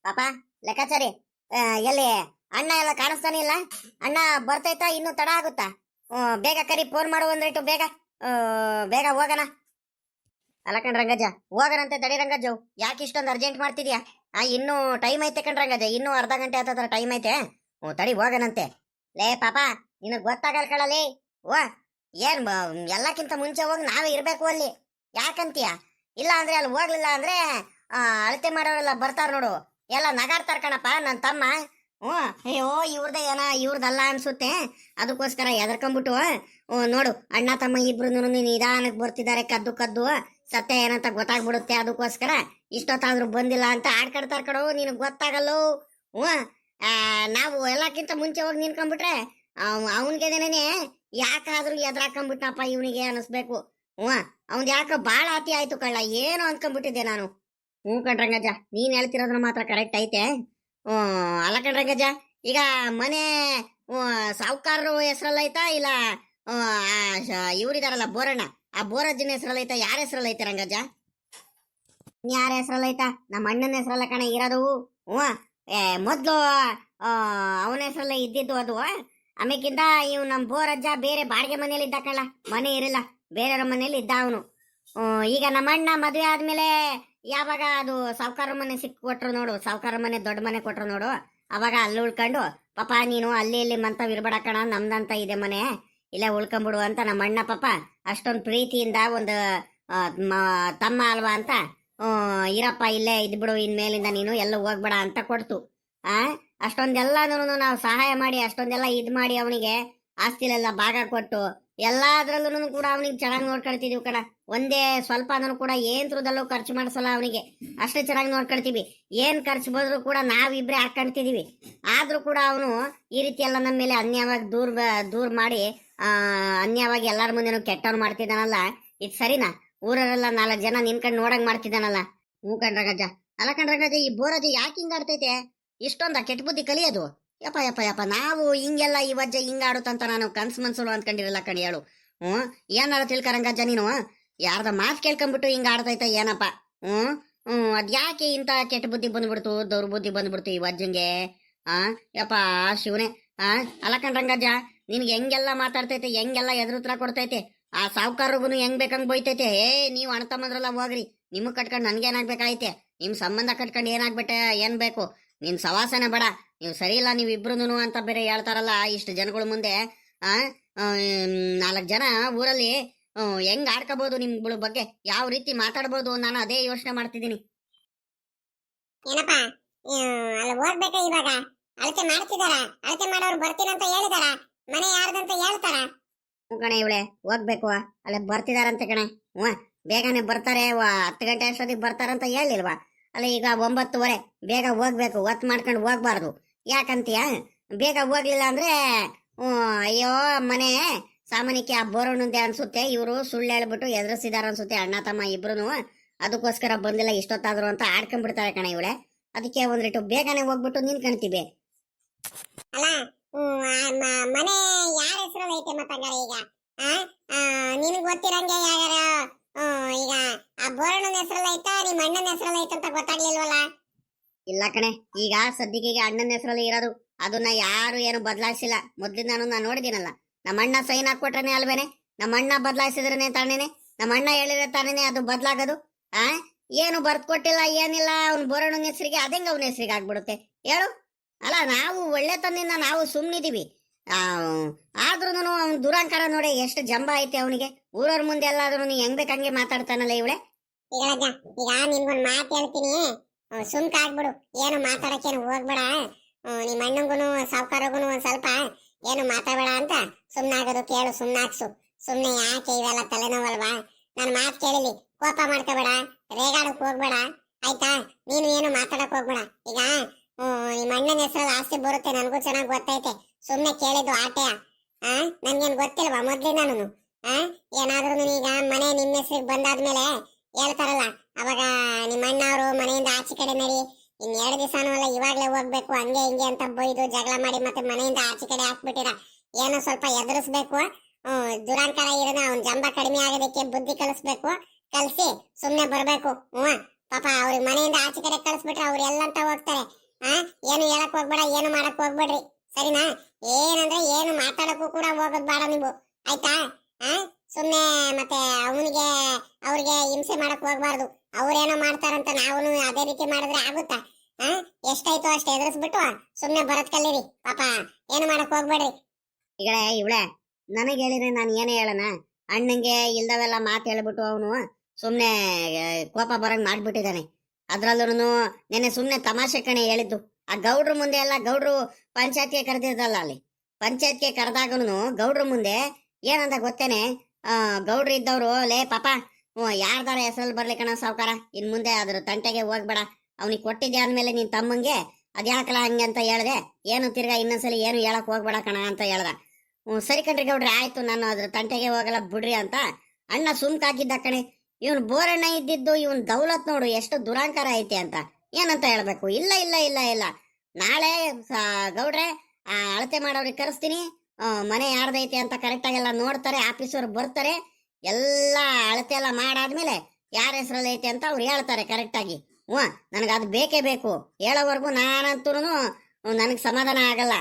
ಪಾಪ ಲೆಕ್ಕಾಚಾರಿ ಎಲ್ಲಿ ಅಣ್ಣ ಎಲ್ಲ ಕಾಣಿಸ್ತಾನೆ ಇಲ್ಲ. ಅಣ್ಣ ಬರ್ತೈತಾ ಇನ್ನು ತಡ ಆಗುತ್ತಾ? ಬೇಗ ಕರಿ, ಫೋನ್ ಮಾಡು ಒಂದ್ರಿಟ್ಟು ಬೇಗ. ಬೇಗ ಹೋಗಣ. ಅಲ್ಲ ಕಣ್ ರಂಗಜ್ಜ, ಹೋಗರಂತೆ. ತಡಿ ರಂಗಜ್ಜ, ಯಾಕೆ ಇಷ್ಟೊಂದು ಅರ್ಜೆಂಟ್ ಮಾಡ್ತಿದ್ಯಾ? ಇನ್ನೂ ಟೈಮ್ ಐತೆ ಕಣ್ ರಂಗಜ್ಜ, ಇನ್ನೂ ಅರ್ಧ ಗಂಟೆ ಆತರ ಟೈಮ್ ಐತೆ. ತಡಿ ಹೋಗನಂತೆ. ಲೇ ಪಾಪ, ನಿನಗ್ ಗೊತ್ತಾಗಲ್ ಕಳಲಿ. ವಾ ಏನ್ ಎಲ್ಲಕ್ಕಿಂತ ಮುಂಚೆ ಹೋಗಿ ನಾವೇ ಇರ್ಬೇಕು ಅಲ್ಲಿ. ಯಾಕಂತೀಯ? ಇಲ್ಲ ಅಂದ್ರೆ ಅಲ್ಲಿ ಹೋಗ್ಲಿಲ್ಲ ಅಂದ್ರೆ ಅಳತೆ ಮಾಡೋರೆಲ್ಲ ಬರ್ತಾರ ನೋಡು, ಎಲ್ಲ ನಗಾಡ್ತಾರ ಕಣಪ್ಪ ನನ್ನ ತಮ್ಮ. ಅಯ್ಯೋ ಇವ್ರದೇ ಇವ್ರದಲ್ಲ ಅನ್ಸುತ್ತೆ. ಅದಕ್ಕೋಸ್ಕರ ಎದರ್ಕೊಂಡ್ಬಿಟ್ಟು ನೋಡು, ಅಣ್ಣ ತಮ್ಮ ಇಬ್ರು ನಿಧಾನಕ್ಕೆ ಬರ್ತಿದ್ದಾರೆ, ಕದ್ದು ಕದ್ದು ಸತ್ಯ ಏನಂತ ಗೊತ್ತಾಗ್ಬಿಡುತ್ತೆ. ಅದಕ್ಕೋಸ್ಕರ ಇಷ್ಟೊತ್ತಾದ್ರೂ ಬಂದಿಲ್ಲ ಅಂತ ಆಡ್ಕಡ್ತಾರ ಕಣೋ. ನಿನಗ್ ಗೊತ್ತಾಗಲ್ಲೋ. ನಾವು ಎಲ್ಲಕ್ಕಿಂತ ಮುಂಚೆ ಹೋಗಿ ನಿನ್ಕೊಂಡ್ಬಿಟ್ರೆ ಅವನ್ಗೆದೇನೆ ಯಾಕಾದ್ರೂ ಎದ್ರಾಕೊಂಡ್ಬಿಟ್ನಪ್ಪ ಇವನಿಗೆ ಅನಿಸ್ಬೇಕು. ಅವ್ನ್ ಯಾಕ ಬಾಳ ಅತಿ ಆಯ್ತು ಕಳ್ಳ, ಏನು ಅನ್ಕೊಂಡ್ಬಿಟ್ಟಿದ್ದೆ ನಾನು. ಕಣ್ರಂಗಜ್ಜ, ನೀನ್ ಹೇಳ್ತಿರೋದ್ರ ಮಾತ್ರ ಕರೆಕ್ಟ್ ಐತೆ. ಅಲ್ಲ ಕಣ್ರಂಗಜ್ಜ, ಈಗ ಮನೆ ಸಾವುಕಾರರು ಹೆಸರಲ್ಲೈತಾ ಇಲ್ಲ ಇವ್ರಿದಾರಲ್ಲ ಬೋರಣ್ಣ, ಆ ಬೋರಜ್ಜನ ಹೆಸರಲ್ಲೈತಾ? ಯಾರ ಹೆಸರಲ್ಲೈತೆ ರಂಗಜ್ಜ? ಯಾರ ಹೆಸರಲ್ಲೈತಾ? ನಮ್ಮ ಅಣ್ಣನ ಹೆಸರಲ್ಲ ಕಣ ಇರೋದು. ಮೊದ್ಲು ಅವನ ಹೆಸರಲ್ಲೇ ಇದ್ದಿದ್ದು ಅದು. ಆಮೇಕಿಂದ ಇವ್ ನಮ್ ಬೋರಜ್ಜ ಬೇರೆ ಬಾಡಿಗೆ ಮನೇಲಿ ಇದ್ದ ಕಳ್ಳ, ಮನೆ ಇರಲಿಲ್ಲ, ಬೇರೆಯವ್ರ ಮನೇಲಿ ಇದ್ದ ಅವನು. ಈಗ ನಮ್ಮ ಅಣ್ಣ ಮದುವೆ ಆದ್ಮೇಲೆ ಯಾವಾಗ ಅದು ಸಾವುಕಾರ ಮನೆ ಸಿಕ್ ಕೊಟ್ರು ನೋಡು, ಸಾವುಕಾರ ಮನೆ ದೊಡ್ಡ ಮನೆ ಕೊಟ್ರು ನೋಡು, ಅವಾಗ ಅಲ್ಲಿ ಉಳ್ಕೊಂಡು ಪಾಪ ನೀನು ಅಲ್ಲಿ ಇಲ್ಲಿ ಮಂತವ್ ಇರ್ಬೇಡ ಕಣ, ನಮ್ದಂತ ಇದೆ ಮನೆ, ಇಲ್ಲೇ ಉಳ್ಕೊಂಬಿಡು ಅಂತ ನಮ್ಮ ಅಣ್ಣ ಪಾಪ ಅಷ್ಟೊಂದು ಪ್ರೀತಿಯಿಂದ ಒಂದು ತಮ್ಮ ಅಲ್ವಾ ಅಂತ ಇರಪ್ಪ ಇಲ್ಲೇ ಇದ್ಬಿಡು, ಇನ್ಮೇಲಿಂದ ನೀನು ಎಲ್ಲ ಹೋಗ್ಬೇಡ ಅಂತ ಕೊಡ್ತು. ಅಷ್ಟೊಂದೆಲ್ಲನೂ ನಾವು ಸಹಾಯ ಮಾಡಿ ಅಷ್ಟೊಂದೆಲ್ಲ ಇದ್ ಮಾಡಿ ಅವನಿಗೆ ಆಸ್ತಿಲೆಲ್ಲ ಭಾಗ ಕೊಟ್ಟು ಎಲ್ಲಾದ್ರಲ್ಲೂ ಕೂಡ ಅವನಿಗೆ ಚೆನ್ನಾಗಿ ನೋಡ್ಕೊಳ್ತಿದೀವಿ ಕಣ. ಒಂದೇ ಸ್ವಲ್ಪ ಅಂದ್ರೂ ಕೂಡ ಏನ್ ತ್ರದಲ್ಲೂ ಖರ್ಚು ಮಾಡಿಸಲ್ಲ ಅವನಿಗೆ, ಅಷ್ಟೇ ಚೆನ್ನಾಗಿ ನೋಡ್ಕೊಳ್ತೀವಿ. ಏನ್ ಖರ್ಚು ಬಂದ್ರು ಕೂಡ ನಾವಿಬ್ರೆ ಹಾಕೊಂಡ್ತಿದೀವಿ. ಆದ್ರೂ ಕೂಡ ಅವನು ಈ ರೀತಿ ಎಲ್ಲ ನಮ್ಮ ಮೇಲೆ ಅನ್ಯವಾಗಿ ದೂರ ಮಾಡಿ ಅನ್ಯವಾಗಿ ಎಲ್ಲಾರ ಮುಂದೆನೂ ಕೆಟ್ಟವ್ರು ಮಾಡ್ತಿದ್ದಾನಲ್ಲ, ಇದು ಸರಿನಾ? ಊರರೆಲ್ಲ 4 ಜನ ನಿನ್ಕಂಡು ನೋಡಂಗ್ ಮಾಡ್ತಿದ್ದಾನಲ್ಲ. ಕಣ್ರಗಜ್ಜ. ಅಲ್ಲ ಕಣ್ರಗಜ್ಜ, ಈ ಬೋರಜ್ಜ ಯಾಕೆ ಹಿಂಗಾಡ್ತೈತೆ? ಇಷ್ಟೊಂದ ಕೆಟ್ಟ ಬುದ್ಧಿ ಕಲಿಯೋದು? ಯಪ್ಪ ನಾವು ಹಿಂಗೆಲ್ಲ ಈ ವಜ್ಜೆ ಹಿಂಗಾಡುತ್ತಂತ ನಾನು ಕನ್ಸು ಮನ್ಸಲು ಅಂದ್ಕೊಂಡಿರಲ್ಲ ಕಣಿ ಹೇಳು. ಏನಾರ ತಿಳ್ಕರಂಗಜ್ಜ ನೀನು? ಯಾರ್ದ ಮಾತು ಕೇಳ್ಕೊಂಡ್ಬಿಟ್ಟು ಹಿಂಗ ಆಡ್ತೈತ ಏನಪ್ಪ? ಅದ್ಯಾಕೆ ಇಂತ ಕೆಟ್ಟ ಬುದ್ಧಿ ಬಂದ್ಬಿಡ್ತು, ದೌರ್ಬುದ್ಧಿ ಬಂದ್ಬಿಡ್ತು ಈ ವಜ್ಜಂಗೆ? ಯಪ್ಪ ಶಿವನೇ. ಅಲ್ಲ ಕಣ್ರಂಗಜ್ಜ, ನಿನ್ಗೆ ಹೆಂಗೆಲ್ಲ ಮಾತಾಡ್ತೈತೆ, ಹೆಂಗೆಲ್ಲ ಎದುರುತ್ರ ಕೊಡ್ತೈತೆ, ಆ ಸಾವುಕಾರರಿಗೂ ಹೆಂಗ್ ಬೇಕಂಗ್ ಬೈತೈತೆ. ನೀವು ಅಣ್ಣ ತಮ್ಮಂದ್ರಲ್ಲ ಹೋಗ್ರಿ, ನಿಮಗ್ ಕಟ್ಕೊಂಡು ನನ್ಗೇನಾಗ್ಬೇಕಾಯ್ತೆ? ನಿಮ್ ಸಂಬಂಧ ಕಟ್ಕೊಂಡು ಏನ್ ಬೇಕು? ನಿನ್ ಸವಾಸನೆ ಬೇಡ, ನೀವು ಸರಿ ಇಲ್ಲ ನೀವು ಇಬ್ರುನು ಅಂತ ಬೇರೆ ಹೇಳ್ತಾರಲ್ಲ ಇಷ್ಟು ಜನಗಳ ಮುಂದೆ. 4 ಜನ ಊರಲ್ಲಿ ಹೆಂಗ್ ಆಡ್ಕೋಬಹುದು, ನಿಮ್ಗಳ ಬಗ್ಗೆ ಯಾವ ರೀತಿ ಮಾತಾಡ್ಬೋದು, ನಾನು ಅದೇ ಯೋಚನೆ ಮಾಡ್ತಿದ್ದೀನಿ. ಏನಪ್ಪಾ ಅಲ್ಲಿ ಹೋಗ್ಬೇಕಾ? ಇವಾಗ ಅಳತೆ ಮಾಡ್ತಿದಾರ, ಅಳತೆ ಮಾಡೋರು ಬರ್ತೀನಂತ ಹೇಳಿದಾರ, ಮನೆ ಯಾರ್ದಂತ ಹೇಳ್ತಾರ? ಕಣೆ ಇವಳೆ ಹೋಗ್ಬೇಕು, ಅಲ್ಲ ಬರ್ತಿದಾರಂತೆ ಕಣೆ. ಬೇಗನೆ ಬರ್ತಾರೆ, 10 ಗಂಟೆ ಅಷ್ಟೊತ್ತಿಗೆ ಬರ್ತಾರಂತ ಹೇಳಿಲ್ವಾ? ಅಲ್ಲ ಈಗ 9:30, ಬೇಗ ಹೋಗ್ಬೇಕು, ಒತ್ತು ಮಾಡ್ಕೊಂಡು ಹೋಗ್ಬಾರ್ದು. ಯಾಕಂತೀಯ? ಬೇಗ ಹೋಗ್ಲಿಲ್ಲ ಅಂದ್ರೆ ಅಯ್ಯೋ ಮನೆ ಸಾಮಾನ್ಯಕ್ಕೆ ಆ ಬೋರೋಣಂದೆ ಅನ್ಸುತ್ತೆ. ಇವರು ಸುಳ್ಳು ಹೇಳ್ಬಿಟ್ಟು ಎದುರಿಸಿದಾರ ಅನ್ಸುತ್ತೆ ಅಣ್ಣ ತಮ್ಮ ಇಬ್ರು. ಅದಕ್ಕೋಸ್ಕರ ಬಂದಿಲ್ಲ ಇಷ್ಟೊತ್ತಾದ್ರು ಅಂತ ಆಡ್ಕೊಂಡ್ಬಿಡ್ತಾರೆ ಕಣ ಇವಳೆ. ಅದಕ್ಕೆ ಒಂದ್ರಿಟ್ಟು ಬೇಗನೆ ಹೋಗ್ಬಿಟ್ಟು ನಿನ್ಕಣ್ತೀವಿ. ಅಲ್ಲ ಮನೆ ಯಾರ ಹೆಸರಲ್ಲಿ ಐತೆ ಮತ್ತಂಗಾರ? ಈಗ ನಿನಗ್ ಗೊತ್ತಿರಂಗೆ ಯಾರ ಈಗ ಆ ಬೋರಣ್ಣನ ಹೆಸರಲ್ಲಿ ಐತಾ ನಿಮ್ಮ ಅಣ್ಣನ ಹೆಸರಲ್ಲಿ ಐತಂತ ಗೊತ್ತಾಗ್ಲಿಲ್ವಲ್ಲ? ಇಲ್ಲ ಕಣೆ, ಈಗ ಸದ್ಯಕ್ಕೆ ಈಗ ಅಣ್ಣನ ಹೆಸರಲ್ಲಿ ಇರೋದು, ಅದನ್ನ ಯಾರು ಏನು ಬದಲಾಯಿಸಿಲ್ಲ. ಮೊದ್ಲಿಂದಾನು ನಾನು ನೋಡಿದ್ದೀನಲ್ಲ, ನಮ್ಮ ಅಣ್ಣ ಸೈನ್ ಹಾಕೊಟ್ರೇನೆ ಅಲ್ವೇನೆ, ನಮ್ಮ ಅಣ್ಣ ಬದಲಾಯಿಸಿದ್ರೇನೆ ತಾನೇನೆ, ನಮ್ಮ ಅಣ್ಣ ಹೇಳಿದ್ರೆ ತಾನೇನೆ ಅದು ಬದಲಾಗೋದು. ಏನು ಬರ್ತ್ ಕೊಟ್ಟಿಲ್ಲ ಏನಿಲ್ಲ, ಅವ್ನು ಬೋರಣ್ಣನ ಹೆಸರಿಗೆ ಅದಂಗ ಅವನ ಹೆಸರಿಗೆ ಆಗ್ಬಿಡುತ್ತೆ ಹೇಳು. ಅಲ್ಲ ನಾವು ಒಳ್ಳೆತನದಿಂದ ನಾವು ಸುಮ್ನಿದೀವಿ, ಆದ್ರೂ ಅವ್ನ ದುರಂಕಾರ ನೋಡಿ ಎಷ್ಟು ಜಂಬ ಐತೆ ಅವನಿಗೆ. ಊರವ್ರ ಮುಂದೆ ಎಲ್ಲಾದ್ರೂ ಹೆಂಗ್ ಬೇಕಂಗೆ ಮಾತಾಡ್ತಾನಲ್ಲ ಇವಳೆ. ಈಗ ನಿನ್ಗೊಂದ್ ಮಾತು ಹೇಳ್ತೀನಿ, ಸುಮ್ಕ ಆಗ್ಬಿಡು, ಏನು ಮಾತಾಡಕ್ಕೇನು ಹೋಗ್ಬೇಡ. ನಿಮ್ಮ ಅಣ್ಣಂಗುನು ಸಾವುಕಾರಗುನು ಒಂದ್ ಸ್ವಲ್ಪ ಏನು ಮಾತಾಡಬೇಡ ಅಂತ ಸುಮ್ನಾಗೋದು ಕೇಳು, ಸುಮ್ನಾಕ್ಸು. ಸುಮ್ನೆ ಯಾಕೆ ಇವೆಲ್ಲ ತಲೆನೋವಲ್ವಾ? ನನ್ ಮಾತು ಕೇಳಿಲಿ, ಕೋಪ ಮಾಡ್ಕೋಬೇಡ, ರೇಗಾಡಕ್ ಹೋಗ್ಬೇಡ ಆಯ್ತಾ? ನೀನು ಏನು ಮಾತಾಡಕ್ ಹೋಗ್ಬೇಡ. ಈಗ ನಿಮ್ಮ ಅಣ್ಣನ ಹೆಸರಲ್ಲಿ ಆಸ್ತಿ ಬರುತ್ತೆ, ನನ್ಗೂ ಚೆನ್ನಾಗಿ ಗೊತ್ತೈತೆ. ಸುಮ್ನೆ ಕೇಳಿದ್ದು ಆಟೆಯ? ನನ್ಗೇನ್ ಗೊತ್ತಿಲ್ವಾ ಮೊದ್ಲಿಂದಾನು? ಏನಾದ್ರೂ ಈಗ ಮನೆ ನಿಮ್ಮ ಹೆಸರಿಗೆ ಬಂದಾದ್ಮೇಲೆ ಹೇಳ್ತಾರಲ್ಲ, ಅವಾಗ ನಿಮ್ಮ ಅಣ್ಣ ಅವರು ಮನೆಯಿಂದ ಆಚೆ ಕಡೆ ನಡಿ, ಇನ್ 2 ದಿವಸನೂ ಅಲ್ಲ ಇವಾಗ್ಲೇ ಹೋಗ್ಬೇಕು, ಹಂಗೆ ಹಿಂಗೆ ಅಂತ ಬೈದು ಜಗಳ ಮಾಡಿ ಮತ್ತೆ ಮನೆಯಿಂದ ಆಚೆ ಕಡೆ ಹಾಕ್ಬಿಟ್ಟಿರ. ಏನೋ ಸ್ವಲ್ಪ ಎದುರಿಸ್ಬೇಕು, ದುರಾಂಕಾರ ಇರೋಣ, ಅವ್ನ ಜಂಬ ಕಡಿಮೆ ಆಗೋದಕ್ಕೆ ಬುದ್ಧಿ ಕಲಿಸ್ಬೇಕು, ಕಲ್ಸಿ ಸುಮ್ನೆ ಬರ್ಬೇಕು. ಪಾಪ ಅವ್ರಿಗೆ ಮನೆಯಿಂದ ಆಚೆ ಕಡೆ ಕಳಿಸ್ಬಿಟ್ರೆ ಅವ್ರು ಎಲ್ಲಂತ ಹೋಗ್ತಾರೆ. ಏನು ಹೇಳಕ್ ಹೋಗ್ಬೇಡ, ಏನು ಮಾಡಕ್ ಹೋಗ್ಬೇಡ್ರಿ, ಸರಿನಾ? ಏನಂದ್ರೆ ಏನು ಮಾತಾಡಕ್ಕೂ ಕೂಡ ಹೋಗೋದ್ ಬೇಡ ನೀವು, ಆಯ್ತಾ? ಸುಮ್ನೆ ಮತ್ತೆ ಅವನಿಗೆ ಅವ್ರಿಗೆ ಹಿಂಸೆ ಮಾಡಕ್ ಹೋಗ್ಬಾರ್ದು. ಅವ್ರೇನೋ ಮಾಡ್ತಾರಂತ ನಾವು ಅದೇ ರೀತಿ ಮಾಡಿದ್ರೆ ಆಗುತ್ತಾ? ಎಷ್ಟಾಯ್ತು ಅಷ್ಟು ಎದುರಿಸ್ಬಿಟ್ಟು ಸುಮ್ನೆ ಬರತ್ ಕಲೀರಿ. ಪಾಪ ಏನು ಮಾಡಕ್ ಹೋಗ್ಬೇಡ್ರಿ. ಈಗ ಇವಳೆ ನನಗೆ ಹೇಳಿದ್ರೆ ನಾನು ಏನೇ ಹೇಳನ? ಅಣ್ಣಂಗೆ ಇಲ್ದವೆಲ್ಲ ಮಾತು ಹೇಳ್ಬಿಟ್ಟು ಅವನು ಸುಮ್ನೆ ಕೋಪ ಬರಂಗ್ ಮಾಡ್ಬಿಟ್ಟಿದ್ದಾನೆ. ಅದ್ರಲ್ಲೂ ನೆನೆ ಸುಮ್ನೆ ತಮಾಷೆ ಕಣೆ ಹೇಳಿದ್ದು. ಆ ಗೌಡ್ರ ಮುಂದೆ ಎಲ್ಲ ಗೌಡ್ರು ಪಂಚಾಯತ್ಗೆ ಕರೆದಿದ್ದಲ್ಲ, ಅಲ್ಲಿ ಪಂಚಾಯತ್ಗೆ ಕರೆದಾಗನು ಗೌಡ್ರ ಮುಂದೆ ಏನಂತ ಗೊತ್ತೇನೆ? ಗೌಡ್ರು ಇದ್ದವ್ರು, ಲೇ ಪಾಪ ಯಾರ್ದಾರ ಹೆಸರಲ್ಲಿ ಬರ್ಲಿ ಕಣ ಸಾವ್ಕಾರ, ಇನ್ ಮುಂದೆ ಅದ್ರ ತಂಟೆಗೆ ಹೋಗ್ಬೇಡ, ಅವ್ನಿಗೆ ಕೊಟ್ಟಿದ್ದೆ ಅಂದ್ಮೇಲೆ ನಿನ್ ತಮ್ಮಂಗೆ ಅದ್ಯಾಕಲ ಹಂಗೆ ಅಂತ ಹೇಳ್ದೆ, ಏನು ತಿರ್ಗಾ ಇನ್ನೊಂದ್ಸಲಿ ಏನು ಹೇಳಕ್ ಹೋಗ್ಬೇಡ ಕಣ ಅಂತ ಹೇಳ್ದ. ಸರಿ ಕಣ್ರಿ ಗೌಡ್ರಿ, ಆಯ್ತು, ನಾನು ಅದ್ರ ತಂಟೆಗೆ ಹೋಗಲ್ಲ ಬಿಡ್ರಿ ಅಂತ ಅಣ್ಣ ಸುಮ್ಕಾಕಿದ್ದ ಕಣೆ. ಇವನ್ ಬೋರಣ್ಣ ಇದ್ದಿದ್ದು ಇವನ್ ದೌಲತ್ ನೋಡು ಎಷ್ಟು ದುರಾಂಕಾರ ಐತೆ ಅಂತ ಏನಂತ ಹೇಳ್ಬೇಕು? ಇಲ್ಲ ಇಲ್ಲ ಇಲ್ಲ ಇಲ್ಲ, ನಾಳೆ ಗೌಡ್ರೆ ಅಳತೆ ಮಾಡೋರಿಗೆ ಕರೆಸ್ತೀನಿ, ಮನೆ ಯಾರ್ದೈತೆ ಅಂತ ಕರೆಕ್ಟಾಗೆಲ್ಲ ನೋಡ್ತಾರೆ, ಆಫೀಸವ್ರು ಬರ್ತಾರೆ, ಎಲ್ಲ ಅಳತೆ ಎಲ್ಲ ಮಾಡಾದ್ಮೇಲೆ ಯಾರ ಹೆಸರಲ್ಲಿ ಐತೆ ಅಂತ ಅವ್ರು ಹೇಳ್ತಾರೆ ಕರೆಕ್ಟಾಗಿ. ನನಗೆ ಅದು ಬೇಕೇ ಬೇಕು. ಹೇಳೋವರೆಗೂ ನಾನಂತೂ ನನಗೆ ಸಮಾಧಾನ ಆಗಲ್ಲ.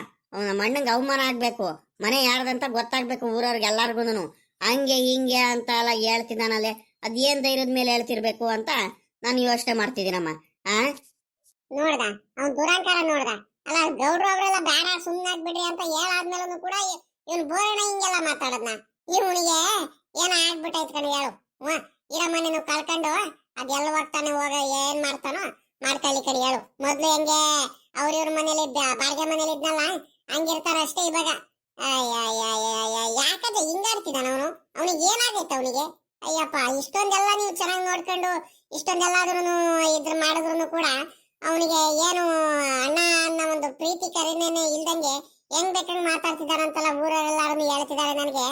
ನಮ್ಮ ಅಣ್ಣಂಗೆ ಅವಮಾನ ಆಗ್ಬೇಕು, ಮನೆ ಯಾರ್ದಂತ ಗೊತ್ತಾಗ್ಬೇಕು ಊರವ್ರಿಗೆ ಎಲ್ಲಾರ್ಗು. ಹಂಗೆ ಹಿಂಗೆ ಅಂತ ಎಲ್ಲ ಹೇಳ್ತಿದ್ದಾನಲ್ಲೇ, ಅದೇನ್ ಧೈರ್ಯದ ಮೇಲೆ ಹೇಳ್ತಿರ್ಬೇಕು ಅಂತ ನಾನು ಯೋಚನೆ ಮಾಡ್ತಿದ್ದೀನಮ್ಮ. ನೋಡ್ದ ಅವ್ನ್ ದುರಾಂಕಾರ ನೋಡ್ದ. ಅಲ್ಲ ಗೌಡ್ರು ಅವರೆಲ್ಲ ಬೇಡ ಸುಮ್ಮನಾಗ್ಬಿಡ್ರಿ ಅಂತ ಹೇಳಾದ್ಮೇಲೂ ಕೂಡ ಇವನ್ ಬೋರಣ್ಣ ಹಿಂಗೆಲ್ಲ ಮಾತಾಡದ್ನ. ಇವನಿಗೆ ಏನ ಆಗ್ಬಿಟ್ಟೈತ್ ಕಣ್ ಹೇಳು. ಇರೋ ಮನೇನು ಕಳ್ಕೊಂಡು ಅದೆಲ್ಲ ಹೋಗ್ತಾನೆ, ಹೋಗ ಏನ್ ಮಾಡ್ತಾನೋ ಮಾಡ್ಕೊಳ್ಳಿ ಕಡೆ ಹೇಳು. ಮೊದ್ಲು ಹೆಂಗೆ ಅವ್ರಿವ್ರ ಮನೇಲಿ ಬಾಡಿಗೆ ಮನೇಲಿ ಇದ್ನಲ್ಲ ಹಂಗಿರ್ತಾರ ಅಷ್ಟೇ ಇವಾಗ. ಯಾಕಂದ್ರೆ ಹಿಂಗಾಡ್ತಿದ್ದಾನ ಅವನು? ಅವನಿಗೆ ಏನಾಗೈತೆ ಅವನಿಗೆ? ಅಯ್ಯಪ್ಪ, ಇಷ್ಟೊಂದೆಲ್ಲ ನೀವು ಚೆನ್ನಾಗಿ ನೋಡ್ಕೊಂಡು ಇಷ್ಟೊಂದೆಲ್ಲಾದ್ರೂ ಇದ್ರ ಮಾಡಿದ್ರು ಕೂಡ ಅವನಿಗೆ ಏನು ಅಣ್ಣ ಅನ್ನೋ ಒಂದು ಪ್ರೀತಿ ಕರಿನೇನೆ ಇಲ್ದಂಗೆ ಹೆಂಗ್ ಬೇಕಂಗ್ ಮಾತಾಡ್ತಿದ್ದಾರಂತಲ್ಲ ಊರಲ್ಲೆಲ್ಲಾರು ಹೇಳ್ತಿದ್ದಾರೆ ನನಗೆ.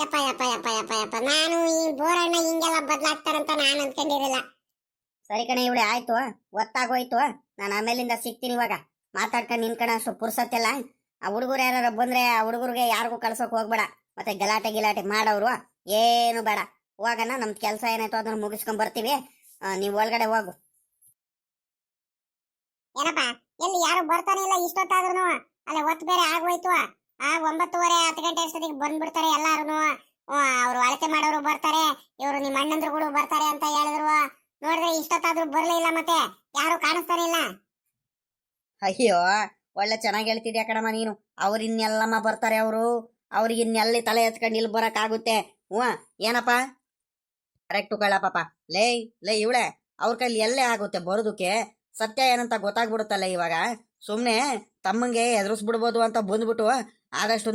ಯಪ್ಪ ಯಪ್ಪ ಯಪ್ಪ ಯಪ್ಪ ಯಪ್ಪ, ನಾನು ಈ ಬೋರಣ್ಣ ಹಿಂಗೆಲ್ಲ ಬದ್ಲಾಗ್ತಾರಂತ ನಾನು ಅನ್ಕೊಂಡಿರಲಿಲ್ಲ. ಸರಿ ಕಣೆ ಇವಳೆ, ಆಯ್ತು, ಗೊತ್ತಾಗೋಯ್ತು. ನಾನು ಆಮೇಲಿಂದ ಸಿಗ್ತೀನಿ. ಇವಾಗ ಮಾತಾಡ್ಕೊಂಡು ನಿನ್ಕಣ ಅಷ್ಟು ಪುರ್ಸತ್ತಿಲ್ಲ. ಆ ಹುಡುಗರು ಯಾರು ಬಂದ್ರೆ ಆ ಹುಡುಗರಿಗೆ ಯಾರಿಗೂ ಕಳ್ಸೋಕ್ ಹೋಗ್ಬೇಡ. ಮತ್ತೆ ಗಲಾಟೆ ಗಿಲಾಟೆ ಮಾಡೋರು ಏನು ಬೇಡ. ಹೋಗಣ, ನಮ್ದು ಕೆಲಸ ಏನಾಯ್ತು ಅದನ್ನ ಮುಗಿಸ್ಕೊಂಡ್ ಬರ್ತೀವಿ. ನೀವು ಒಳಗಡೆ ಹೋಗು. ಏನಪ್ಪ, ಎಲ್ಲಿ ಯಾರು ಬರ್ತಾನೆ ಇಲ್ಲ ಇಷ್ಟೊತ್ತಾದ್ರೂ? ಅಲ್ಲೇ ಹೊತ್ತು ಬೇರೆ ಆಗೋಯ್ತು. 9:30 10 ಗಂಟೆ ಅಷ್ಟೊತ್ತಿಗೆ ಬಂದ್ಬಿಡ್ತಾರೆ ಎಲ್ಲಾರು. ಅವ್ರು ಅಳತೆ ಮಾಡೋರು ಬರ್ತಾರೆ, ಇವರು ನಿಮ್ಮ ಅಣ್ಣಂದ್ರುಗಳು ಬರ್ತಾರೆ ಅಂತ ಹೇಳಿದ್ರು. ನೋಡಿದ್ರೆ ಇಷ್ಟೊತ್ತಾದ್ರೂ ಬರ್ಲೇ ಇಲ್ಲ, ಮತ್ತೆ ಯಾರು ಕಾಣಿಸ್ತಾನೆ ಇಲ್ಲ. ಅಯ್ಯೋ, ಒಳ್ಳೆ ಚೆನ್ನಾಗಿ ಹೇಳ್ತಿದ್ಯಾ ಕಣಮ್ಮ ನೀನು. ಅವ್ರು ಇನ್ನೆಲ್ಲಮ್ಮ ಬರ್ತಾರೆ, ಅವ್ರಿಗೆ ಇನ್ನೆಲ್ಲಿ ತಲೆ ಎತ್ಕೊಂಡು ಇಲ್ಲಿ ಬರಕ್ ಆಗುತ್ತೆ? ಏನಪ್ಪ ಕರೆಕ್ಟು ಕಳ್ಳ ಪಾಪ. ಲೇ ಇವಳೆ, ಅವ್ರ ಕೈಲಿ ಎಲ್ಲೇ ಆಗುತ್ತೆ ಬರೋದಕ್ಕೆ? ಸತ್ಯ ಏನಂತ ಗೊತ್ತಾಗ್ಬಿಡುತ್ತಲ್ಲ ಇವಾಗ. ಸುಮ್ನೆ ತಮ್ಮಂಗೆ ಎದುರಿಸ್ಬಿಡ್ಬೋದು ಅಂತ ಬಂದ್ಬಿಟ್ಟು ಆದಷ್ಟು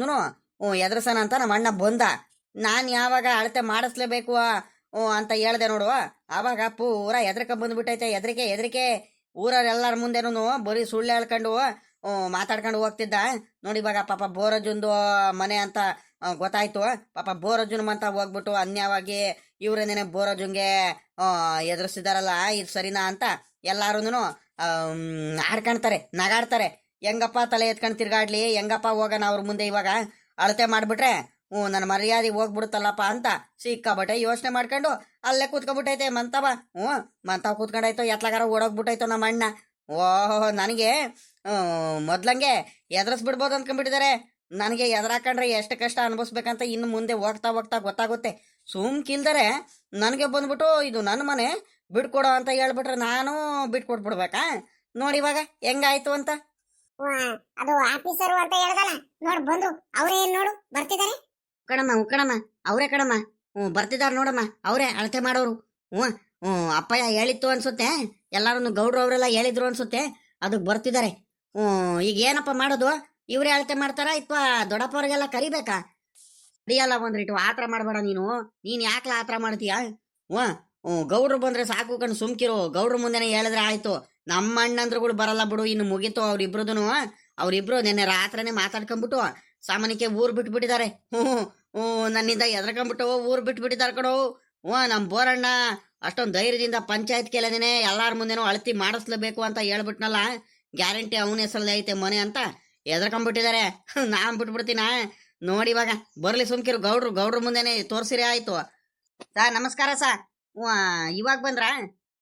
ಎದುರಿಸೋಣ ಅಂತ ನಮ್ಮ ಅಣ್ಣ ಬಂದ. ನಾನು ಯಾವಾಗ ಅಳತೆ ಮಾಡಿಸ್ಲೇಬೇಕು ಅಂತ ಹೇಳ್ದೆ ನೋಡು, ಆವಾಗ ಪೂರ ಎದ್ರಕ ಬಂದ್ಬಿಟ್ಟೈತೆ. ಎದ್ರಿಕೆ ಊರವ್ರೆಲ್ಲರ ಮುಂದೆನೂ ಬರೀ ಸುಳ್ಳು ಹೇಳ್ಕೊಂಡು ಮಾತಾಡ್ಕೊಂಡು ಹೋಗ್ತಿದ್ದ ನೋಡಿ. ಇವಾಗ ಪಾಪ ಬೋರಜ್ಜುಂದು ಮನೆ ಅಂತ ಗೊತ್ತಾಯ್ತು. ಪಾಪ ಬೋರಜ್ಜುನ ಅಂತ ಹೋಗ್ಬಿಟ್ಟು ಅನ್ಯವಾಗಿ ಇವ್ರೇನೇನೆ ಬೋರಜ್ಜುಂಗೆ ಎದುರಿಸ್ತಿದಾರಲ್ಲ, ಇದು ಸರಿನಾ ಅಂತ ಎಲ್ಲಾರು ಆಡ್ಕೊಳ್ತಾರೆ, ನಗಾಡ್ತಾರೆ. ಹೆಂಗಪ್ಪ ತಲೆ ಎತ್ಕೊಂಡು ತಿರ್ಗಾಡ್ಲಿ, ಹೆಂಗಪ್ಪ ಹೋಗೋಣ ಅವ್ರ ಮುಂದೆ. ಇವಾಗ ಅಳತೆ ಮಾಡ್ಬಿಟ್ರೆ ನನ್ನ ಮರ್ಯಾದೆ ಹೋಗ್ಬಿಡುತ್ತಲ್ಲಪ್ಪ ಅಂತ ಸಿಕ್ಕಾಬಟ್ಟೆ ಯೋಚನೆ ಮಾಡ್ಕೊಂಡು ಅಲ್ಲೇ ಕೂತ್ಕೊಬಿಟ್ಟೈತೆ ಮಂತವ. ಮಂತವ ಕೂತ್ಕೊಂಡಾಯ್ತು, ಎತ್ಲಾಗಾರ ಓಡೋಗ್ಬಿಟ್ಟೈತು ನಮ್ಮ ಅಣ್ಣ. ಓಹೋ, ನನಗೆ ಮೊದ್ಲಂಗೆ ಎದುರಿಸ್ಬಿಡ್ಬೋದು ಅಂದ್ಕೊಂಡ್ಬಿಟ್ಟಿದ್ದಾರೆ. ನನಗೆ ಎದುರಾಕೊಂಡ್ರೆ ಎಷ್ಟು ಕಷ್ಟ ಅನುಭವಿಸ್ಬೇಕಂತ ಇನ್ನು ಮುಂದೆ ಹೋಗ್ತಾ ಗೊತ್ತಾಗುತ್ತೆ. ಸುಮ್ಕಿಲ್ದರೆ ನನಗೆ ಬಂದ್ಬಿಟ್ಟು ಇದು ನನ್ನ ಮನೆ ಬಿಟ್ಕೊಡೋ ಅಂತ ಹೇಳ್ಬಿಟ್ರೆ ನಾನು ಬಿಟ್ಕೊಟ್ಬಿಡ್ಬೇಕಾ? ನೋಡಿ ಇವಾಗ ಹೆಂಗಾಯ್ತು ಅಂತ. ಅದು ಆಫೀಸರು ಅಂತ ಹೇಳ್ದಲ್ಲ, ನೋಡ್ ಬಂದ್ರು. ಅವ್ರೇ ನೋಡು ಬರ್ತಿದ್ದಾರೆ. ಕಣಮ್ಮ ಅವರೇ ಕಣಮ್ಮ. ಬರ್ತಿದಾರ ನೋಡಮ್ಮ, ಅವರೇ ಅಳತೆ ಮಾಡೋರು. ಅಪ್ಪಯ್ಯ ಹೇಳಿತ್ತು ಅನ್ಸುತ್ತೆ, ಎಲ್ಲಾರು ಗೌಡ್ರು ಅವರೆಲ್ಲ ಹೇಳಿದ್ರು ಅನ್ಸುತ್ತೆ, ಅದಕ್ಕೆ ಬರ್ತಿದ್ದಾರೆ. ಈಗ ಏನಪ್ಪ ಮಾಡೋದು? ಇವರೇ ಅಳತೆ ಮಾಡ್ತಾರ ಅಥವಾ ದೊಡ್ಡಪ್ಪವ್ರಿಗೆಲ್ಲ ಕರಿಬೇಕಾ? ಅಡಿಯಲ್ಲ ಬಂದ್ರಿಟ್ಟು ಆತರ ಮಾಡಬೇಡ ನೀನು ಯಾಕ್ಲ ಆತರ ಮಾಡ್ತೀಯ? ಗೌಡ್ರು ಬಂದ್ರೆ ಸಾಕು ಕಣ್, ಸುಮ್ಕಿರು. ಗೌಡ್ರ ಮುಂದೆನೆ ಹೇಳಿದ್ರೆ ಆಯ್ತು. ನಮ್ಮ ಅಣ್ಣಂದ್ರುಗಳು ಬರಲ್ಲ ಬಿಡು, ಇನ್ನು ಮುಗೀತು ಅವ್ರಿಬ್ರು ನೆನ್ನೆ ರಾತ್ರಿನೇ ಮಾತಾಡ್ಕೊಂಡ್ಬಿಟ್ಟು ಸಾಮಾನ್ಯಕ್ಕೆ ಊರ್ ಬಿಟ್ಬಿಟ್ಟಿದ್ದಾರೆ. ನನ್ನಿಂದ ಎದ್ರಕೊಂಡ್ಬಿಟ್ಟು ಊರ್ ಬಿಟ್ಬಿಟ್ಟಿದ್ದಾರೆ ಕಣೋ. ನಮ್ ಬೋರಣ್ಣ ಅಷ್ಟೊಂದು ಧೈರ್ಯದಿಂದ ಪಂಚಾಯತ್ ಕೇಳದೇನೆ ಎಲ್ಲಾರ ಮುಂದೆನೂ ಅಳತಿ ಮಾಡಿಸ್ಲೇಬೇಕು ಅಂತ ಹೇಳ್ಬಿಟ್ನಲ್ಲ, ಗ್ಯಾರಂಟಿ ಅವನ ಹೆಸರಲ್ಲಿ ಐತೆ ಮನೆ ಅಂತ ಎದ್ರಕೊಂಡ್ಬಿಟ್ಟಿದ್ದಾರೆ. ನಾನ್ ಬಿಟ್ಬಿಡ್ತೀನ ನೋಡಿ. ಇವಾಗ ಬರ್ಲಿ ಸುಮ್ಕಿರು. ಗೌಡ್ರು ಮುಂದೆನೆ ತೋರ್ಸಿರೇ ಆಯ್ತು. ಸಾ ನಮಸ್ಕಾರ ಸಾ. ಇವಾಗ ಬಂದ್ರ?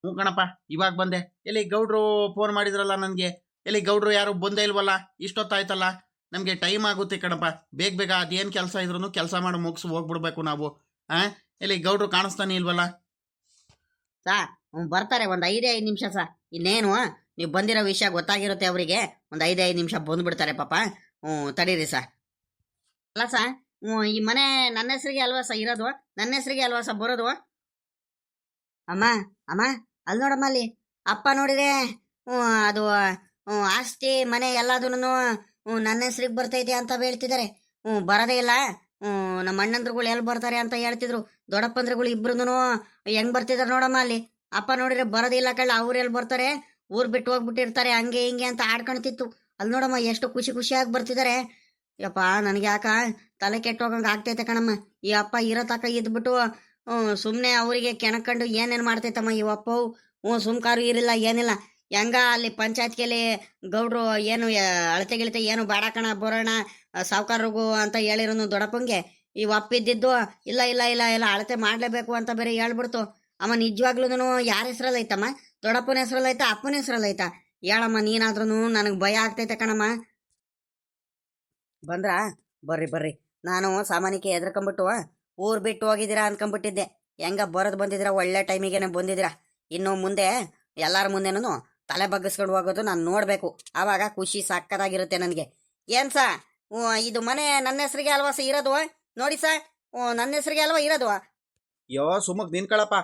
ಹ್ಞೂ ಕಣಪ್ಪ, ಇವಾಗ ಬಂದೆ. ಎಲ್ಲಿ ಗೌಡ್ರು ಫೋನ್ ಮಾಡಿದ್ರಲ್ಲ ನನಗೆ, ಎಲ್ಲಿ ಗೌಡ್ರು ಯಾರು ಬಂದೇ ಇಲ್ವಲ್ಲ? ಇಷ್ಟೊತ್ತಾಯ್ತಲ್ಲ, ನಮಗೆ ಟೈಮ್ ಆಗುತ್ತೆ ಕಣಪ್ಪ. ಬೇಗ ಬೇಗ ಅದೇನು ಕೆಲಸ ಇದ್ರು ಕೆಲಸ ಮಾಡಿ ಮುಗಿಸಿ ಹೋಗ್ಬಿಡ್ಬೇಕು ನಾವು. ಎಲ್ಲಿ ಗೌಡ್ರು ಕಾಣಿಸ್ತಾನೆ ಇಲ್ವಲ್ಲ? ಸಾ ಬರ್ತಾರೆ ಒಂದು 5 ನಿಮಿಷ ಸಾ. ಇನ್ನೇನು ನೀವು ಬಂದಿರೋ ವಿಷಯ ಗೊತ್ತಾಗಿರುತ್ತೆ ಅವರಿಗೆ. ಒಂದು 5 ನಿಮಿಷ ಬಂದ್ಬಿಡ್ತಾರೆ ಪಾಪ. ತಡೀರಿ ಸಾ. ಅಲ್ಲ ಸಾ, ಈ ಮನೆ ನನ್ನ ಹೆಸರಿಗೆ ಅಲ್ವಾ ಸಾ ಇರೋದು? ನನ್ನ ಹೆಸರಿಗೆ ಅಲ್ವಾ ಸಾ ಬರೋದು? ಅಮ್ಮ ಅಮ್ಮ, ಅಲ್ಲಿ ನೋಡಮ್ಮ, ಅಲ್ಲಿ ಅಪ್ಪ ನೋಡಿದ್ರೆ ಅದು ಆಸ್ತಿ ಮನೆ ಎಲ್ಲದನ್ನು ನನ್ನ ಹೆಸ್ರಿಗೆ ಬರ್ತೈತೆ ಅಂತ ಹೇಳ್ತಿದ್ದಾರೆ. ಬರೋದೇ ಇಲ್ಲ. ನಮ್ಮ ಅಣ್ಣಂದ್ರುಗಳು ಎಲ್ಲಿ ಬರ್ತಾರೆ ಅಂತ ಹೇಳ್ತಿದ್ರು. ದೊಡ್ಡಪ್ಪಂದ್ರುಗಳು ಇಬ್ರು ಹೆಂಗ್ ಬರ್ತಿದಾರೆ ನೋಡಮ್ಮ ಅಲ್ಲಿ. ಅಪ್ಪ ನೋಡಿದ್ರೆ ಬರೋದೇ ಇಲ್ಲ ಕಳ್ಳ. ಅವ್ರು ಎಲ್ಲಿ ಬರ್ತಾರೆ? ಊರ್ ಬಿಟ್ಟು ಹೋಗ್ಬಿಟ್ಟಿರ್ತಾರೆ, ಹಂಗೆ ಹಿಂಗೆ ಅಂತ ಆಡ್ಕೊಳ್ತಿತ್ತು. ಅಲ್ಲಿ ನೋಡಮ್ಮ ಎಷ್ಟು ಖುಷಿ ಖುಷಿಯಾಗಿ ಬರ್ತಿದ್ದಾರೆ. ಯಪ್ಪ, ನನಗೆ ಯಾಕ ತಲೆ ಕೆಟ್ಟೋಗಂಗೆ ಆಗ್ತೈತೆ ಕಣಮ್ಮ. ಈ ಅಪ್ಪ ಇರೋ ತಕ ಇದ್ಬಿಟ್ಟು ಸುಮ್ಮನೆ ಅವರಿಗೆ ಕೆಣಕೊಂಡು ಏನೇನು ಮಾಡ್ತೈತಮ್ಮ ಈ ಅಪ್ಪವು. ಸುಮ್ಕಾರು ಇರಿಲ್ಲ, ಏನಿಲ್ಲ. ಹೆಂಗ ಅಲ್ಲಿ ಪಂಚಾಯತ್ಗೆಲ್ಲಿ ಗೌಡ್ರು ಏನು ಅಳತೆ ಗಿಳತೆ ಏನು ಬೇಡ ಕಣ, ಬರೋಣ ಸಾವುಕಾರರಿಗೂ ಅಂತ ಹೇಳಿರೋನು ದೊಡ್ಡಪ್ಪಂಗೆ. ಈ ಒಪ್ಪಿದ್ದಿದ್ದು ಇಲ್ಲ ಇಲ್ಲ ಇಲ್ಲ ಇಲ್ಲ ಅಳತೆ ಮಾಡಲೇಬೇಕು ಅಂತ ಬೇರೆ ಹೇಳ್ಬಿಡ್ತು. ಅಮ್ಮ ನಿಜವಾಗ್ಲೂ ಯಾರ ಹೆಸ್ರಲ್ಲಿ ಐತಮ್ಮ? ದೊಡ್ಡಪ್ಪನ ಹೆಸ್ರಲ್ಲಿ ಐತಾ, ಅಪ್ಪನ ಹೆಸ್ರಲ್ಲಿ ಐತಾ? ಹೇಳಮ್ಮ ನೀನಾದ್ರೂ, ನನಗೆ ಭಯ ಆಗ್ತೈತೆ ಕಣಮ್ಮ. ಬಂದ್ರಾ? ಬರ್ರಿ ಬರ್ರಿ. ನಾನು ಸಾಮಾನ್ಯಕ್ಕೆ ಎದ್ರಕೊಂಬಿಟ್ಟು ಊರು ಬಿಟ್ಟು ಹೋಗಿದ್ದೀರಾ ಅನ್ಕೊಂಬಿಟ್ಟಿದ್ದೆ. ಹೆಂಗ ಬರೋದು ಬಂದಿದ್ದೀರಾ, ಒಳ್ಳೆ ಟೈಮಿಗೆ ಬಂದಿದ್ದೀರಾ. ಇನ್ನು ಮುಂದೆ ಎಲ್ಲರ ಮುಂದೆನೂ ತಲೆ ಬಗ್ಗಿಸ್ಕೊಂಡು ಹೋಗೋದು ನಾನು ನೋಡಬೇಕು. ಆವಾಗ ಖುಷಿ ಸಕ್ಕದಾಗಿರುತ್ತೆ ನನಗೆ. ಏನು ಸಾ, ಇದು ಮನೆ ನನ್ನ ಹೆಸ್ರಿಗೆ ಅಲ್ವಾ ಸ ಇರೋದು? ನೋಡಿ ಸಾ, ನನ್ನ ಹೆಸ್ರಿಗೆ ಅಲ್ವಾ ಇರೋದು? ಯೋ ಸುಮಕ್ ನಿನ್ಕಳಪ್ಪ.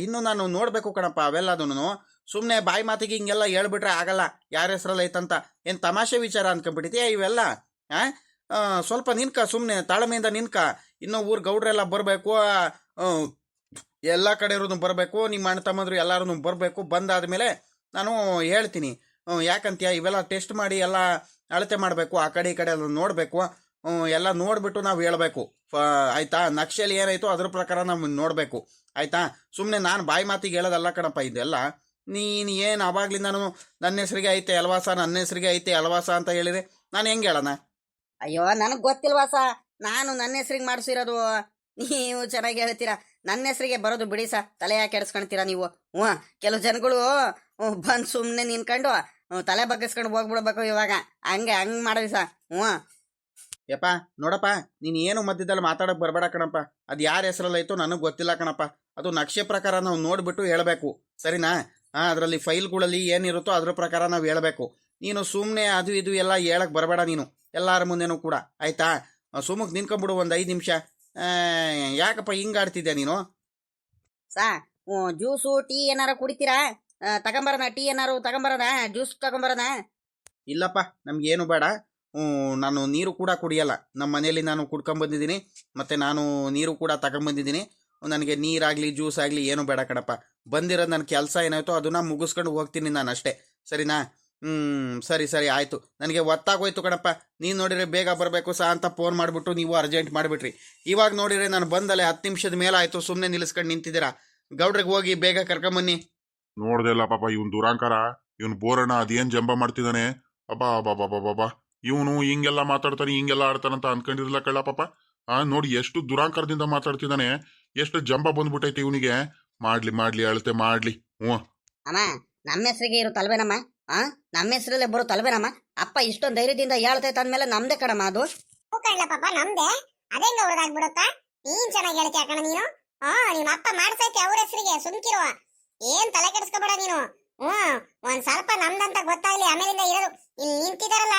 ಇನ್ನು ನಾನು ನೋಡಬೇಕು ಕಣಪ್ಪ ಅವೆಲ್ಲದನ್ನು. ಸುಮ್ಮನೆ ಬಾಯಿ ಮಾತಿಗೆ ಹಿಂಗೆಲ್ಲ ಹೇಳ್ಬಿಟ್ರೆ ಆಗಲ್ಲ. ಯಾರ ಹೆಸ್ರಲ್ಲಿ ಐತಂತ ಏನು ತಮಾಷೆ ವಿಚಾರ ಅನ್ಕೊಂಡ್ಬಿಟ್ಟಿದ್ಯಾ ಇವೆಲ್ಲ? ಸ್ವಲ್ಪ ನಿನ್ಕ, ಸುಮ್ಮನೆ ತಾಳ್ಮೆಯಿಂದ ನಿನ್ಕ. ಇನ್ನೂ ಊರು ಗೌಡ್ರೆಲ್ಲ ಬರಬೇಕು, ಎಲ್ಲ ಕಡೆ ಇರೋದು ಬರಬೇಕು, ನಿಮ್ಮ ಅಣ್ಣ ತಮ್ಮಂದ್ರು ಎಲ್ಲರೂ ಬರಬೇಕು. ಬಂದಾದ್ಮೇಲೆ ನಾನು ಹೇಳ್ತೀನಿ. ಯಾಕಂತೀಯ, ಇವೆಲ್ಲ ಟೆಸ್ಟ್ ಮಾಡಿ ಎಲ್ಲ ಅಳತೆ ಮಾಡಬೇಕು, ಆ ಕಡೆ ಈ ಕಡೆ ಎಲ್ಲ ನೋಡಬೇಕು. ಎಲ್ಲ ನೋಡಿಬಿಟ್ಟು ನಾವು ಹೇಳಬೇಕು, ಆಯಿತಾ? ನಕ್ಷೆಯಲ್ಲಿ ಏನಾಯಿತು ಅದ್ರ ಪ್ರಕಾರ ನಾವು ನೋಡಬೇಕು, ಆಯಿತಾ? ಸುಮ್ಮನೆ ನಾನು ಬಾಯಿ ಮಾತಿಗೆ ಹೇಳೋದಲ್ಲ ಕಣಪ್ಪ ಇದೆಲ್ಲ. ನೀನು ಏನು ಅವಾಗ್ಲಿಂದನೂ ನನ್ನ ಹೆಸ್ರಿಗೆ ಐತೆ ಅಲ್ವಾಸ, ನನ್ನ ಹೆಸ್ರಿಗೆ ಐತೆ ಅಲ್ವಾಸ ಅಂತ ಹೇಳಿದ್ರೆ ನಾನು ಹೆಂಗೆ ಹೇಳೋಣ? ಅಯ್ಯೋ, ನನಗೆ ಗೊತ್ತಿಲ್ವಾ ಸಾ, ನಾನು ನನ್ನ ಹೆಸ್ರಿಗೆ ಮಾಡಿಸಿರೋದು. ನೀವು ಚೆನ್ನಾಗಿ ಹೇಳ್ತೀರಾ. ನನ್ನ ಹೆಸ್ರಿಗೆ ಬರೋದು ಬಿಡಿ ಸಾ, ತಲೆ ಯಾಕೆ ಕೆಡಿಸ್ಕೊಳ್ತೀರಾ ನೀವು? ಕೆಲವು ಜನಗಳು ಬಂದು ಸುಮ್ಮನೆ ನಿನ್ಕೊಂಡು ತಲೆ ಬಗ್ಗಿಸ್ಕೊಂಡು ಹೋಗ್ಬಿಡ್ಬೇಕು ಇವಾಗ. ಹಂಗೆ ಮಾಡಿದ್ವಿ ಸಾ. ಯಪ್ಪ ನೋಡಪ್ಪ, ನೀನು ಏನು ಮಧ್ಯದಲ್ಲಿ ಮಾತಾಡೋಕೆ ಬರಬೇಡ ಕಣಪ್ಪ. ಅದು ಯಾರ ಹೆಸರಲ್ಲೈತೋ ನನಗೆ ಗೊತ್ತಿಲ್ಲ ಕಣಪ್ಪ. ಅದು ನಕ್ಷೆ ಪ್ರಕಾರ ನಾವು ನೋಡಿಬಿಟ್ಟು ಹೇಳಬೇಕು, ಸರಿನಾ? ಅದರಲ್ಲಿ ಫೈಲ್ಗಳಲ್ಲಿ ಏನಿರುತ್ತೋ ಅದ್ರ ಪ್ರಕಾರ ನಾವು ಹೇಳಬೇಕು. ನೀನು ಸುಮ್ಮನೆ ಅದು ಇದು ಎಲ್ಲ ಹೇಳಕ್ಕೆ ಬರಬೇಡ ನೀನು, ಎಲ್ಲರ ಮುಂದೆನೂ ಕೂಡ, ಆಯಿತಾ? ಸುಮ್ಮಕ್ಕೆ ನಿನ್ಕೊಂಬಿಡು ಒಂದು 5 ನಿಮಿಷ. ಯಾಕಪ್ಪ ಹಿಂಗಾಡ್ತಿದ್ಯಾ ನೀನು? ಸಾ, ಜ್ಯೂಸು ಟೀ ಏನಾರು ಕುಡಿತೀರಾ? ತಗೊಂಬರೋಣ, ಟೀ ಏನಾರು ತಗೊಂಬರೋಣ, ಜ್ಯೂಸ್ ತಗೊಂಬರೋಣ? ಇಲ್ಲಪ್ಪ, ನಮಗೇನು ಬೇಡ. ನಾನು ನೀರು ಕೂಡ ಕುಡಿಯಲ್ಲ. ನಮ್ಮ ಮನೇಲಿ ನಾನು ಕುಡ್ಕೊಂಬಂದಿದ್ದೀನಿ, ಮತ್ತು ನಾನು ನೀರು ಕೂಡ ತಗೊಂಬಂದಿದ್ದೀನಿ. ನನಗೆ ನೀರಾಗಲಿ ಜ್ಯೂಸ್ ಆಗಲಿ ಏನು ಬೇಡ ಕಣಪ್ಪ. ಬಂದಿರೋದು ನನ್ನ ಕೆಲಸ ಏನಾಯ್ತೋ ಅದನ್ನು ಮುಗಿಸ್ಕೊಂಡು ಹೋಗ್ತೀನಿ ನಾನು ಅಷ್ಟೇ, ಸರಿನಾ? ಸರಿ ಸರಿ ಆಯಿತು. ನನಗೆ ಒತ್ತಾಗೋಯ್ತು ಕಣಪ್ಪ. ನೀನು ನೋಡಿದರೆ ಬೇಗ ಬರಬೇಕು ಸಹ ಅಂತ ಫೋನ್ ಮಾಡಿಬಿಟ್ಟು ನೀವು ಅರ್ಜೆಂಟ್ ಮಾಡಿಬಿಟ್ರಿ. ಇವಾಗ ನೋಡಿದರೆ ನಾನು ಬಂದಲ್ಲೇ 10 ನಿಮಿಷದ ಮೇಲೆ ಆಯಿತು, ಸುಮ್ಮನೆ ನಿಲ್ಲಿಸ್ಕೊಂಡು ನಿಂತಿದ್ದೀರಾ. ಗೌಡ್ರಿಗೆ ಹೋಗಿ ಬೇಗ ಕರ್ಕೊಂಬನ್ನಿ. ನೋಡ್ದೆಲ್ಲ ಪಾಪ ಇವನ್ ದುರಾಂಕಾರ, ಇವನ್ ಬೋರಣ್ಣ ಅದೇನ್ ಜಂಬ ಮಾಡ್ತಿದ್ದಾನೆ. ಅಬ್ಬಾ ಬಾಬಾ ಬಾಬಾ, ಇವನು ಹಿಂಗೆಲ್ಲ ಮಾತಾಡ್ತಾನೆ, ಹಿಂಗೆಲ್ಲ ಆಡ್ತಾನಂತ ಅನ್ಕೊಂಡಿರಲ್ಲ ಕಳ್ಳ ಪಾಪ. ನೋಡಿ ಎಷ್ಟು ದುರಾಂಕಾರದಿಂದ ಮಾತಾಡ್ತಿದ್ದಾನೆ, ಎಷ್ಟು ಜಂಬ ಬಂದ್ಬಿಟ್ಟೈತೆ ಇವನಿಗೆ. ಮಾಡ್ಲಿ ಅಳತೆ ಮಾಡ್ಲಿ. ಅಮ್ಮ, ನಮ್ಮ ಹೆಸರಿಗೆ ಇರೋ ತಲ್ಬೇನಮ್ಮ. ನಮ್ಮ ಹೆಸರಲ್ಲೇ ಬರೋ ತಲ್ಬೇನಮ್ಮ. ಅಪ್ಪ ಇಷ್ಟೊಂದು ಧೈರ್ಯದಿಂದ ಹೇಳ್ತೈತೆ ಅಂದ್ಮೇಲೆ ನಮ್ದೇ ಕಣಮ್ಮ ಅದು. ಕಳ್ಳ ಪಾಪ ನಮ್ದೆ, ಅದೇಂಗ ಹೊರಗಾಗ್ಬಿಡುತ್ತಾ? ನೀನ್ ಚೆನ್ನಾಗಿ ಹೇಳ್ತೀಯ ಕಣ ನೀನು. ನಿಮ್ಮ ಅಪ್ಪ ಮಾಡ್ಸೈತೆ ಅವ್ರ ಹೆಸರಿಗೆ, ಸುಮ್ಕಿರುವ. ಏನ್ ತಲೆ ಕೆಡಿಸ್ಕೋಬೇಡ ನೀನು. ಒಂದ್ ಸ್ವಲ್ಪ ನಮ್ದಂತ ಗೊತ್ತಾಗ್ಲಿ, ಆಮೇಲಿಂದ ಇರೋದು. ಇಲ್ಲಿ ನಿಂತಿದಾರಲ್ಲ,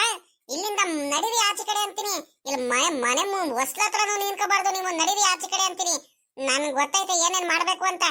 ಇಲ್ಲಿಂದ ನಡಿರಿ ಆಚೆ ಕಡೆ ಅಂತೀನಿ. ಇಲ್ಲಿ ಮನೆ ಹೊಸ್ಲ ಹತ್ರನೂ ನಿಂತ್ಕೋಬಾರ್ದು ನೀವು, ನಡಿರಿ ಆಚೆ ಕಡೆ ಅಂತೀನಿ. ನನ್ಗೆ ಗೊತ್ತೈತೆ ಏನೇನ್ ಮಾಡ್ಬೇಕು ಅಂತ.